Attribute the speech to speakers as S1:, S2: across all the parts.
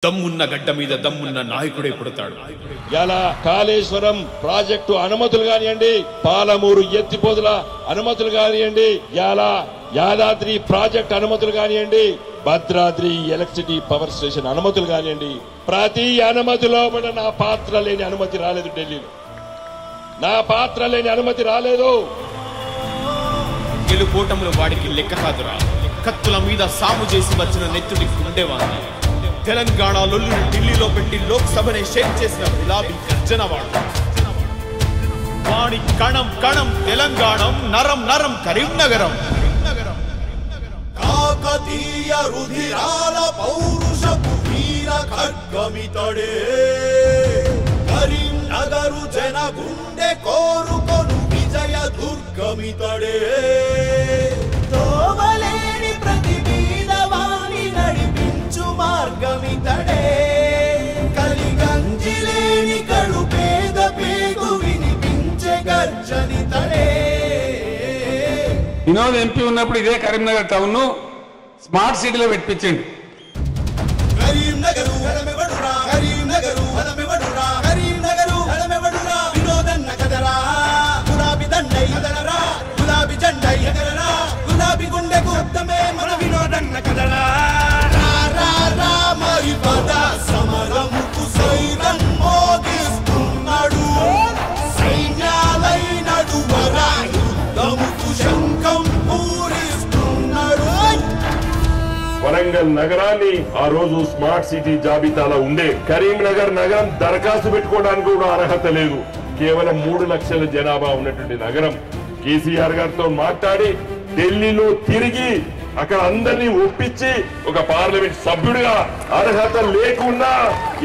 S1: దమ్మున్న గడ్డ మీద దమ్మున్న నాయకుడే పుడతాడు.
S2: ఇలా కాళేశ్వరం ప్రాజెక్టు అనుమతులు కానివ్వండి, పాలమూరు ఎత్తిపోతుల అనుమతులు కానివ్వండి, ఇలా యాదాద్రి ప్రాజెక్ట్ అనుమతులు కానివ్వండి, భద్రాద్రి ఎలక్ట్రిసిటీ పవర్ స్టేషన్ అనుమతులు కానివ్వండి, ప్రతి అనుమతిలో కూడా నా పాత్ర లేని అనుమతి రాలేదు. ఢిల్లీలో నా పాత్ర లేని అనుమతి రాలేదు.
S1: గెలుపోటములు వాడికి లెక్క కాదురా. కత్తుల మీద సాము చేసి వచ్చిన నెత్తుడి ఉండేవాడిని. తెలంగాణ లొల్లుని ఢిల్లీలో పెట్టి లోక్సభనే షేక్ చేసిన గులాబీ గర్జన వాడి కణం కణం తెలంగాణం, నరం నరం కరీంనగరం.
S3: కాకతీయ రుధిరాల పౌరుషపు వీర ఖడ్గమితడే, కరీంనగరు జన గుండె కోరుకొను విజయ దుర్గమితడే. తోవలేని ప్రతి బీదవాణి నడిపించు మార్గమితడే, కలిగంజిలేని కడు పేద పేగు వినిపించే గర్జనితడే.
S4: వినోద్ ఎంపీ ఉన్నప్పుడు ఇదే కరీంనగర్ టౌన్ స్మార్ట్ సిటీలో పెట్టించండి.
S3: కరీంనగరు హరమెవడురా, కరీంనగరు హరమెవడురా, కరీంనగరు హరమెవడురా. వినోదన్న కదరా, గులాబీ దండై కదలరా, గులాబీ జెండై ఎగరరా, గులాబీ గుండెకు శబ్దమే మన వినోదన్న కదరా. రా రా రా మరి పద సమరముకు సైరన్ మోగిస్తున్నాడు, సైన్యాలై నడువరా యుద్ధముకు శంఖం పూరిస్తున్నాడు.
S2: వరంగల్ నగరాన్ని ఆ రోజు స్మార్ట్ సిటీ జాబితాలో ఉండే. కరీంనగర్ నగరం దరఖాస్తు పెట్టుకోవడానికి కూడా అర్హత లేదు. కేవలం 3 లక్షల జనాభా ఉన్నటువంటి నగరం. కేసీఆర్ గారితో మాట్లాడి ఢిల్లీలో తిరిగి అక్కడ అందరినీ ఒప్పించి ఒక పార్లమెంట్ సభ్యుడిగా అర్హత లేకుండా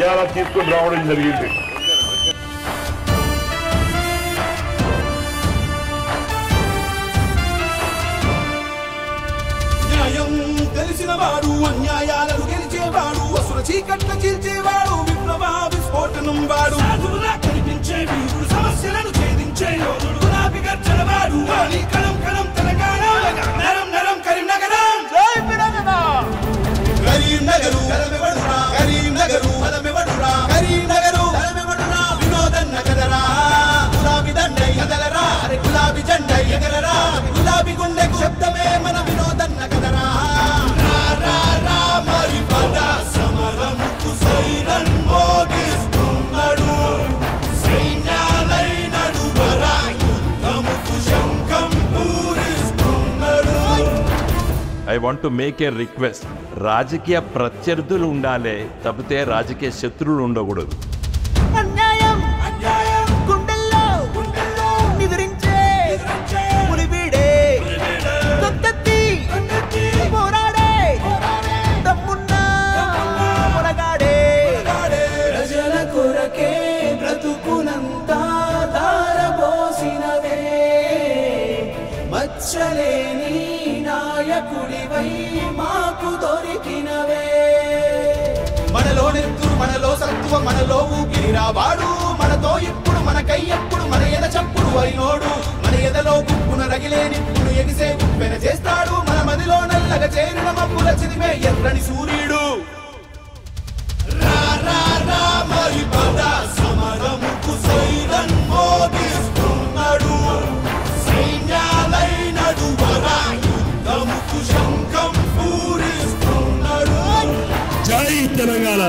S2: ఇలా తీసుకుని రావడం జరిగింది.
S3: తెలిసిన వాడు, అన్యాయాలను గెలిచేవాడు, అసుర చీకట్ల చీల్చేవాడు, విప్లవ విస్ఫోటనం వాడు, సాధువులా కనిపించే వీరుడు, సమస్యలను ఛేదించే యోధుడు, గులాబీ గర్జన వాడు. కణం కణం తెలంగాణ, నరం నరం కరీంనగరం. జై తెలంగాణ. కరీంనగరు హరమెవడురా, కరీంనగరు హరమెవడురా, కరీంనగరు హరమెవడురా. వినోదన్న కదరా, గులాబీ దండై కదలరా, గులాబీ జెండై ఎగరరా, గులాబీ గుండెకు శబ్దమే మన వినోదన్న కదరా.
S5: I want to make a request. రాజకీయ ప్రత్యర్థులు ఉండాలి తప్పితే రాజకీయ శత్రువులు ఉండకూడదు.
S3: అన్యాయం అన్యాయం గుండెల్లో గుండెల్లో నిద్రించే పులిబీడే, తొత్తెత్తి పోరాడే దమ్మున్న మొనగాడే. ప్రజల కొరకే బ్రతుకునంతా ధారపోసినవే, మచ్చలేని నాయకుడివై మాకు దొరికినవే. మనలో నెత్తురు, మనలో సత్తువ, మనలో ఊపిరిరా వాడు, మనతో ఇప్పుడు మనకై ఎప్పుడు మన ఎద చప్పుడు అయినోడు, మన ఎదలో గుప్పున రగిలే నిప్పును ఎగిసే గుప్పెన చేస్తాడు, మన మదిలో నల్లగా చేరిన మబ్బుల చిదిమే ఎర్రని సూర్యుడు. రా రా రా మరి పద సమరముకు సైరన్ మోగిస్తున్నాడు, సైన్యాలై నడువరా యుద్ధముకు శంఖం పూరిస్తున్నాడు.
S2: జై తెలంగాణ.